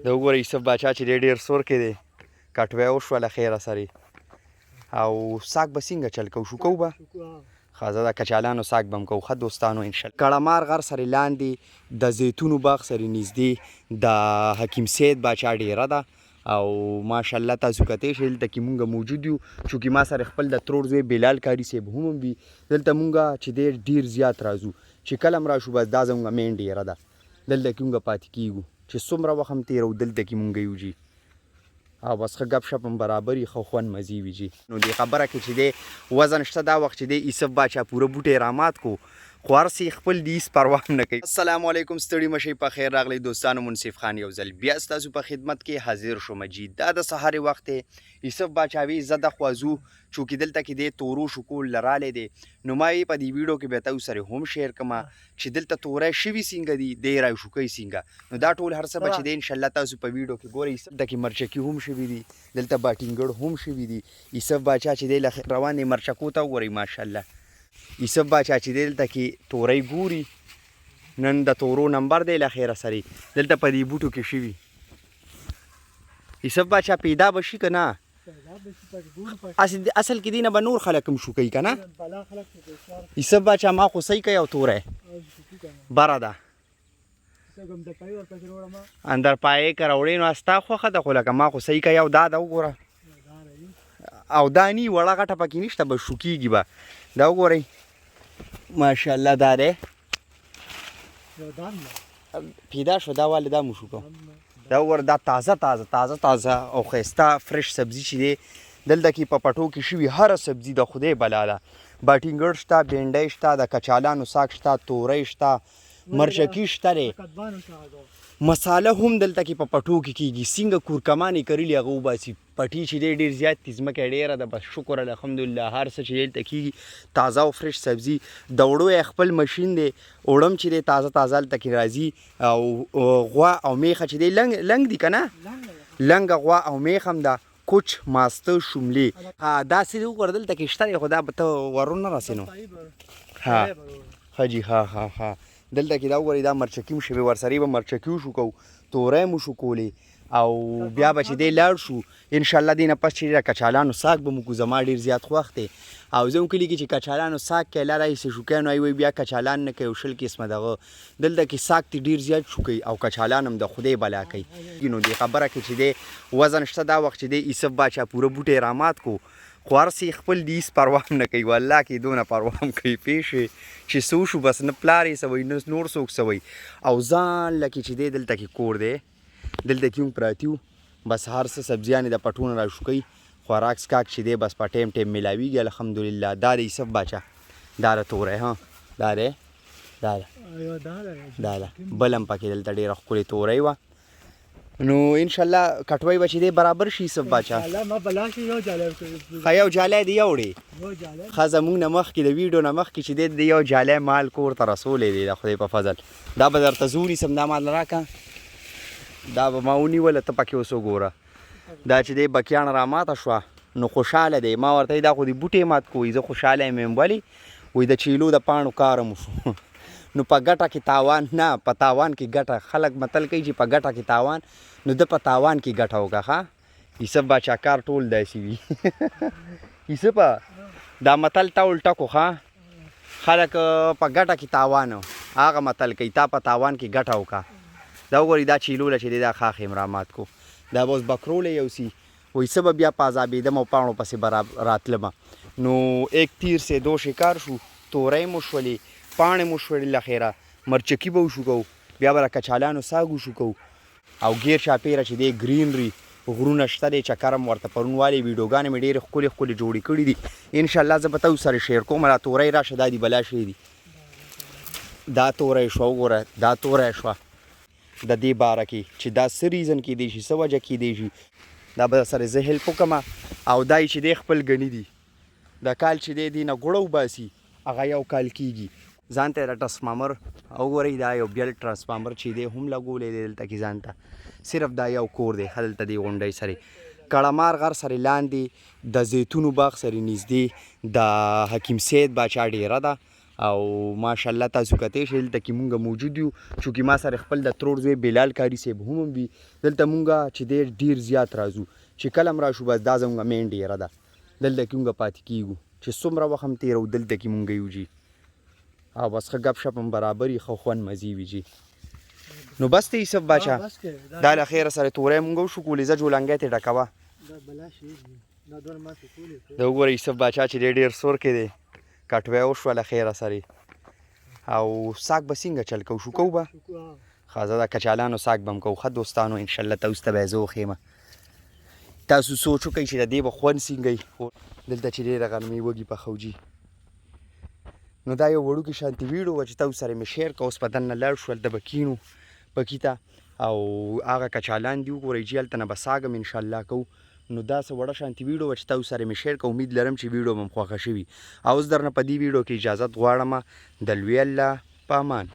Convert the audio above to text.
د وګورئ یوسف باچا چې دی ډېر سور کې دی کټوی وشوله خیره سرې او ساک به څنګه چل کوو شو کوو به ښه زه د کچالانو ساک به هم کوو ښه دوستانو انشاءالله کړمار غر سرې لاندې د زیتونو باغ سرې نږدې د حکیم سید باچا ډیره ده او ماشاءالله تاسو کتی شئ دلته کې مونږ موجود یو چونکې ما سره خپل د ترور زوی بلال کاري صاحب هم وي دلته مونږ چې دی ډېر زیات راځو چې کله هم راشو بس دا زموږ مین ډیره ده دلته کې مونږ پاتې کیږو چې څومره وخت هم تېرو دلته کې مونږ یو جي او بس ښه ګپ شپ هم برابر وي ښه خوند مزې وي جي نو دې خبره کې چې دی وزن شته دا وخت چې دی یوسف باچا پوره بوټی رامات کو خو هر څه خپل دي هېڅ پروا هم نه کوي السلام علیکم ستړي مه شئ په خیر راغلی دوستانو منصف خان یو ځل بیا ستاسو په خدمت کې حاضر شوم جي دا د سهارې وخت دی یوسف باچا وی زه دخوا ځو چونکې دلته کې دی تورو شکول له رالی دی نو ما یې په دې ویډیو کې به تاسو سره هم شیر کړم چې دلته توری شوي څنګه دي دی راشوکی څنګه نو دا ټول هر څه به چې دی انشاءالله تاسو په ویډیو کې ګورئ دلته کې مرچکي هم شوي دي دلته باټینګړ هم شوي دي یوسف باچا چې دی له روان دی مرچکو ته وګورئ ماشاءالله یوسف باچا چې دی دلته کې توری ګوري نن د تورو نمبر دی له خیره سرې دلته په دې بوټو کې شوي یوسف باچا پیدا به شي که نه اصل کې دی نه به نور خلک هم شو کوي که نه یوسف باچا ما خو صحیح کوي او توری بره ده اندر پایې که راوړې نو ستا خوښه ده خو لکه ما خو صحیح کوي او دا ده وګوره او دا نی وړه غټه پکې نشته به شو کېږي به دا وګورئ ماشاءالله دا دی پیدا شو دا والې دا مو شو کوو دا وګوره دا تازه او ښایسته فرش سبزي چې دی دلته کې په پټو کې شوي هره سبزي د خدای بلا ده باټینګړ شته بینډۍ شته د کچالانو ساک شته توری شته مرچکي شته دی مساله هم دلته کې په پټو کې کېږي څنګه کورکمانې کرلي هغه وباسي پټي چې دی ډېر زیات دي ځمکه یې ډېره ده بس شکر الحمدلله هر څه چې دلته کېږي تازه او فرش سبزي د اوړو یې خپل مشین دی اوړه هم چې دی تازه هلته کې راځي او غوا او میخه چې دی لنګ دي که نه لنګه غوا او میخ هم ده کوچ ماسته شملې داسې دی وګوره دلته کې شته دی خو دا به ته ورونه راسې نو ښه جي ها دلته کې دا وګورئ دا مرچکي هم شوې ورسرې به مرچکي وشو کوو توری مو شو کولی او بیا به چې دی لاړ شو انشاءالله دې نه پس چې د کچالانو ساک به مو کو زما ډېر زیات خوښ دی او زموږ کلي کې چې کچالانو ساک کوي لا راهیسې شوکیان وایي بیا کچالان نه کوي او شل قسمه دغه دلته کې ساک دې ډېر زیات شوکوي او کچالان هم د خدای بلا کوي نو دې خبره کې چې دی وزن شته دا وخت چې دی یوسف باچا پوره بوټی رامات کو خو هر څه خپل دي هېڅ پروا هم نه کوي والله کې دونه پروا هم کوي پوه شوې چې څه وشو بس نه پلار یې څه وایي نه نور څوک څه وایي او ځان لکې چې دی دلته کې کور دی دلته کې هم پراته یو بس هر څه سبزیانې د پټونه راشو کوي خوراک سکاک چې دی بس په ټیم میلاویږي الحمدلله دا د یوسف باچا دا د توری ها دا دی دا ده بل هم پکې دلته ډېره ښکلې توری وه نو انشاءالله کټوی به چې دی برابر شي یوسف باچا ښه یو جالی دی یوړې ښه زموږ نه مخکې د ویډیو نه مخکې چې دی د یو جالی مال کور ته رسولی دی د خدای په فضل دا به درته زه ونیسم دا مال راکړه دا به ما ونیوله ته پکې اوس وګوره دا چې دی بکیان راماته شوه نو خوشحاله دی ما ورته دا خو د بوټی مات کوي زه خوشحاله یم ولې وایي د چیلو د پاڼو کار مو شو نو په ګټه کې تاوان نه په تاوان کې ګټه خلک متل کوي چې په ګټه کې تاوان نو د په تاوان کې ګټه وکړه ښه یوسف باچا کار ټول داسې وي یوسفه دا متل تا الټه کو ښه خلک په ګټه کې تاوان هغه متل کوي تا په تاوان کې ګټه وکړه دا وګورئ دا چیلوله چې دی دا خاښ یې مرامات کو دا به اوس بکرولی یوسي وایي څه به بیا په عذابېدم او پاڼو پسې به راتلمه نو ایک تیر سے دو شکار شو توری مو شولې پاڼې مو شولې له خیره مرچکي به وشو کوو بیا به د کچالانو ساګ وشو کوو او ګیر چاپېره چې دی ګرینري غرونه شته دی چکر هم ورته پرون والې ویډیوګانې مې ډېرې ښکلې جوړې کړي دي انشاءالله زه به تاسو سره شیر کوم دا توری راشه دا دي بلا شی دي دا توری شوه وګوره دا توری شوه د دې باره کې چې دا څه ریزن کیدی شي څه وجه کیدی شي دا به سره زه هیلپ وکړم او دا چې دی خپل ګني دي د کال چې دی نه ګوړه وباسي هغه یو کال کیږي ځان ته د ټرانسفارمر او ګورئ دا یو بیل ټرانسفارمر چې دی هم لګولی دی دلته کې ځان ته صرف دا یو کور دی ښه دلته دې غونډۍ سرې کړمار غر سرې لاندې د زیتونو باغ سرې نږدې د حکیم سید باچا ډیره ده او ماشاءالله تاسو کتې شئ دلته کې مونږ موجود یو چونکې ما سره خپل د ترور زوی بلال کاري صاحب هم وي دلته مونږ چې دی ډېر زیات راځو چې کله هم راشو بس دا زموږ مین ډیره ده دلته کې مونږ پاتې کیږو چې څومره وخت هم تېرو دلته کې مونږ یو جي او بس ښه گپ شپ هم برابر وي ښه خوند مزې وي جي نو بس ته یوسف باچا دا له خیره سره توری مونږ وشو کولې ځه جولنګی ته ډکوه دا وګوره یوسف باچا چې دی ډېر سور کې دی کټوی وشوه له خیره سرې او ساک به څنګه چل کوو شو کوو به ښه زه د کچالانو ساک به هم کوو ښه دوستانو انشاءالله تاسو ته به یې زه وښیم تاسو سوچ وکئ چې د دې به خوند څنګه دلته چې ډېره غرمې وږي پخو جي نو دا یو وړوکې شانتي ویډیو وه چې تاسو سره مې شیر کړه اوس په دننه لاړ شو هلته به کینو پکې ته او هغه کچالان دي وګورئ چې هلته نه به ساګ هم انشاءالله کوو نو دا څه وړه شانتي ویډیو وه چې تاسو سره مې شیر کړه امید لرم چې ویډیو به م خوښه شوي او اوس درنه په دې ویډیو کې اجازت غواړم د لوی الله په امان